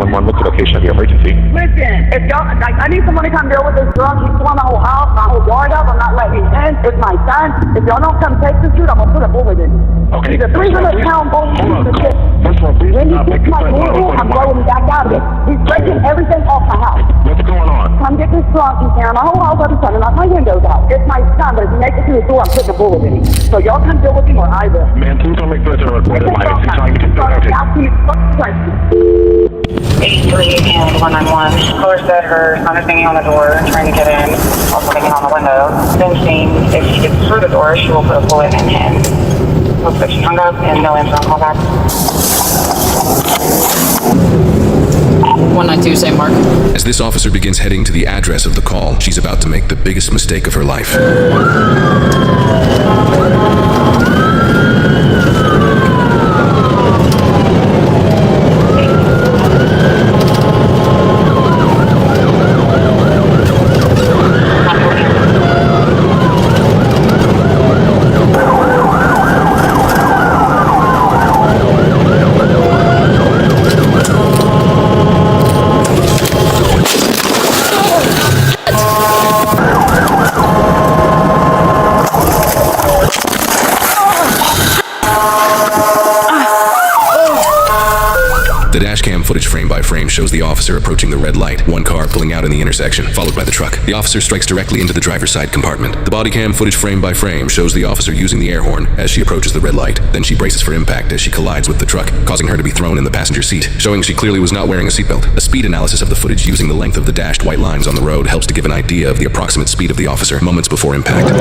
911, what's the location of the emergency? Listen, if y'all, like, I need someone to come deal with this drunk. He's blowing my whole house, my whole yard up. I'm not letting him in. It's my son. If y'all don't come take this dude, I'm gonna put a bullet in him. Okay. He's a 300-pound bullet. Hold on. First of all, please When he not make gets this my vehicle, I'm blowing him back out of it. He's breaking everything off my house. What's going on? Come get this drunk. He's tearing my whole house up and trying to knock my windows out. It's my son, but if he makes it to the door, I'm putting a bullet in him. So y'all come deal with him or I will. Man, please don't make this a recorded line. It's trying to get disconnected. 83 and 191. Caller said her son is banging on the door, trying to get in, also banging on the window. Then saying if she gets through the door, she will put a bullet in him. Looks like she hung up and no answer on call back. 192, St. Mark. As this officer begins heading to the address of the call, she's about to make the biggest mistake of her life. The dashcam footage frame by frame shows the officer approaching the red light, one car pulling out in the intersection, followed by the truck. The officer strikes directly into the driver's side compartment. The bodycam footage frame by frame shows the officer using the air horn as she approaches the red light. Then she braces for impact as she collides with the truck, causing her to be thrown in the passenger seat, showing she clearly was not wearing a seatbelt. A speed analysis of the footage using the length of the dashed white lines on the road helps to give an idea of the approximate speed of the officer moments before impact.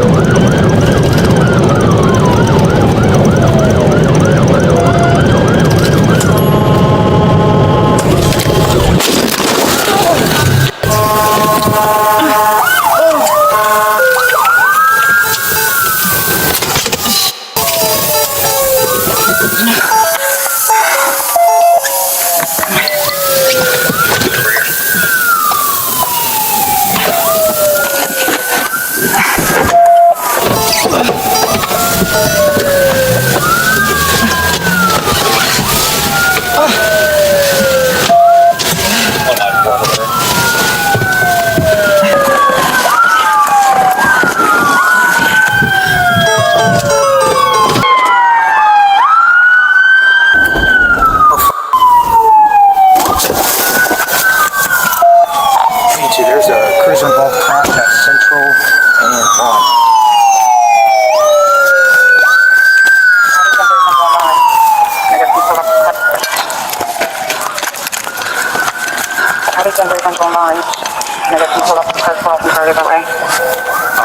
There's a cruiser involved crash at Central and Vaughn.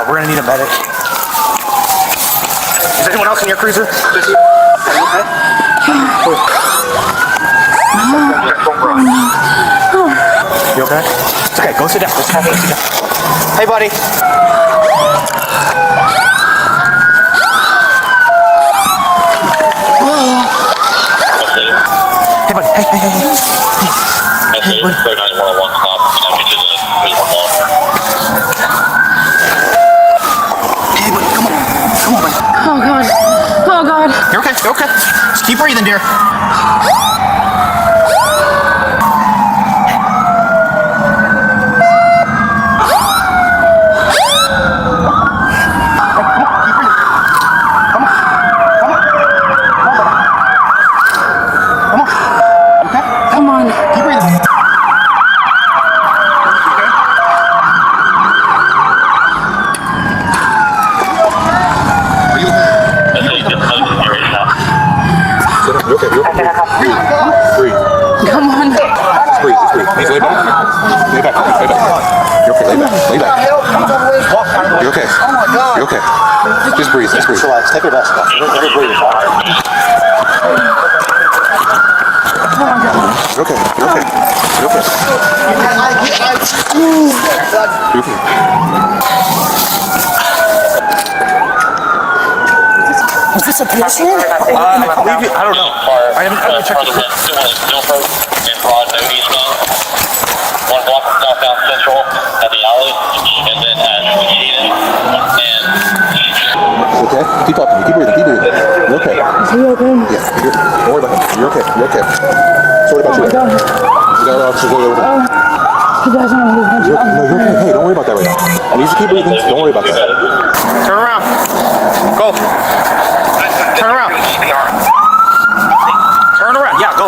We're gonna need a medic. Is anyone else in your cruiser? You okay? It's okay, go sit down. Go sit down. Hey, buddy. Hey, buddy. Hey, buddy. Hey, buddy, come on. Come on, buddy. Oh, God. Oh, God. You're okay. You're okay. Just keep breathing, dear. You're okay. Just breathe. Just breathe. Relax. Take your vest off. Let her breathe. You're okay. You're okay. You're okay. You're okay. Was this a patient? I don't know. I haven't checked the one block from southbound Central at the alley, and then at Sweden, and... Okay? Keep talking. Keep breathing. Keep breathing. You're okay. Is he okay? Yeah. Don't worry about him. You're okay. You're okay. Sorry about you. Oh, my God. got officers over there. You guys want to lose my No, you're okay. Hey, don't worry about that right now. I need you to keep breathing. Don't worry about that. Turn around. Go. Turn around. Turn around. Yeah, go.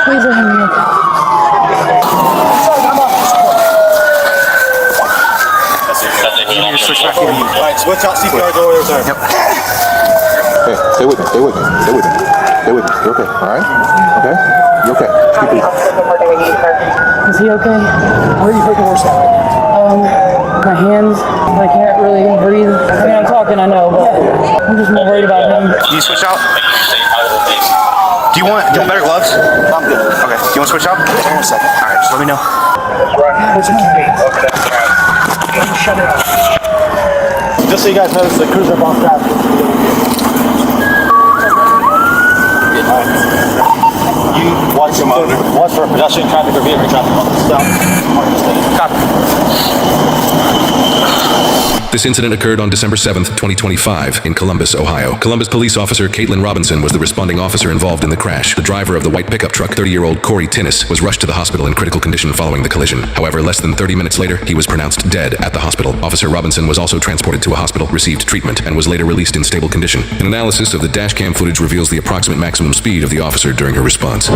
Please let him be okay. Switch back in. Alright, switch out CPR door over there. Yep. Hey, stay with me. Stay with me. Stay with me. Stay with me. You're okay. All right? Okay? You're okay. Keep breathing. Is he okay? Where are you taking worse at? My hands. I can't really breathe. I mean, I'm talking, I know, but I'm just more worried about him. Can you switch out? Do you want better gloves? I'm good. Okay. Do you want to switch out? Hang on a second. All right. Just let me know. Shut it up. Just so you guys notice, the cruiser bombed traffic. You watch your motor. Watch for pedestrian traffic or vehicle traffic on the stop. This incident occurred on December 7th, 2025 in Columbus, Ohio. Columbus police officer Caitlin Robinson was the responding officer involved in the crash. The driver of the white pickup truck, 30-year-old Corey Tinnis, was rushed to the hospital in critical condition following the collision. However, less than 30 minutes later, he was pronounced dead at the hospital. Officer Robinson was also transported to a hospital, received treatment, and was later released in stable condition. An analysis of the dash cam footage reveals the approximate maximum speed of the officer during her response.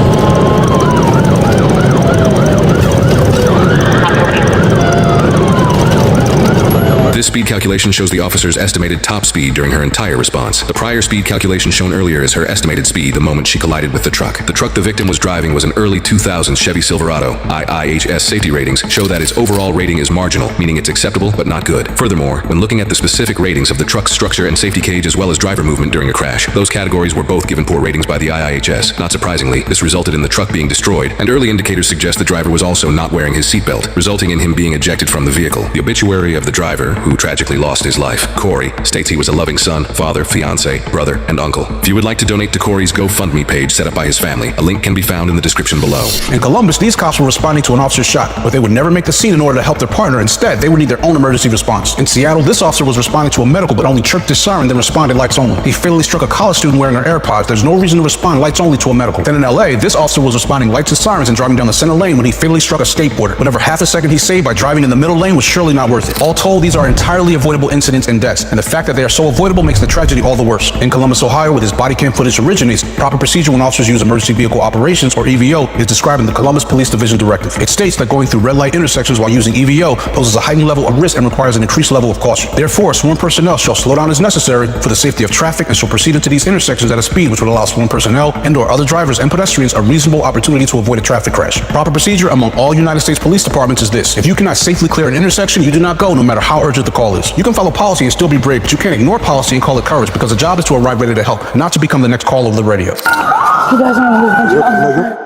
This speed calculation shows the officer's estimated top speed during her entire response. The prior speed calculation shown earlier is her estimated speed the moment she collided with the truck. The truck the victim was driving was an early 2000s Chevy Silverado. IIHS safety ratings show that its overall rating is marginal, meaning it's acceptable but not good. Furthermore, when looking at the specific ratings of the truck's structure and safety cage as well as driver movement during a crash, those categories were both given poor ratings by the IIHS. Not surprisingly, this resulted in the truck being destroyed, and early indicators suggest the driver was also not wearing his seatbelt, resulting in him being ejected from the vehicle. The obituary of the driver, who tragically lost his life, Corey, states he was a loving son, father, fiance, brother, and uncle. If you would like to donate to Corey's GoFundMe page set up by his family, a link can be found in the description below. In Columbus, these cops were responding to an officer's shot, but they would never make the scene in order to help their partner. Instead, they would need their own emergency response. In Seattle, this officer was responding to a medical but only chirped his siren, then responded lights only. He fatally struck a college student wearing her AirPods. There's no reason to respond lights only to a medical. Then in LA, this officer was responding lights and sirens and driving down the center lane when he fatally struck a skateboarder. Whatever half a second he saved by driving in the middle lane was surely not worth it. All told, these are entirely avoidable incidents and deaths, and the fact that they are so avoidable makes the tragedy all the worse. In Columbus, Ohio, where this body cam footage originates, proper procedure when officers use emergency vehicle operations, or EVO, is described in the Columbus Police Division Directive. It states that going through red light intersections while using EVO poses a heightened level of risk and requires an increased level of caution. Therefore, sworn personnel shall slow down as necessary for the safety of traffic and shall proceed into these intersections at a speed which would allow sworn personnel and/or other drivers and pedestrians a reasonable opportunity to avoid a traffic crash. Proper procedure among all United States police departments is this: if you cannot safely clear an intersection, you do not go, no matter how urgent the call is. You can follow policy and still be brave, but you can't ignore policy and call it courage, because the job is to arrive ready to help, not to become the next call over the radio. You guys want to lose my job? No, you're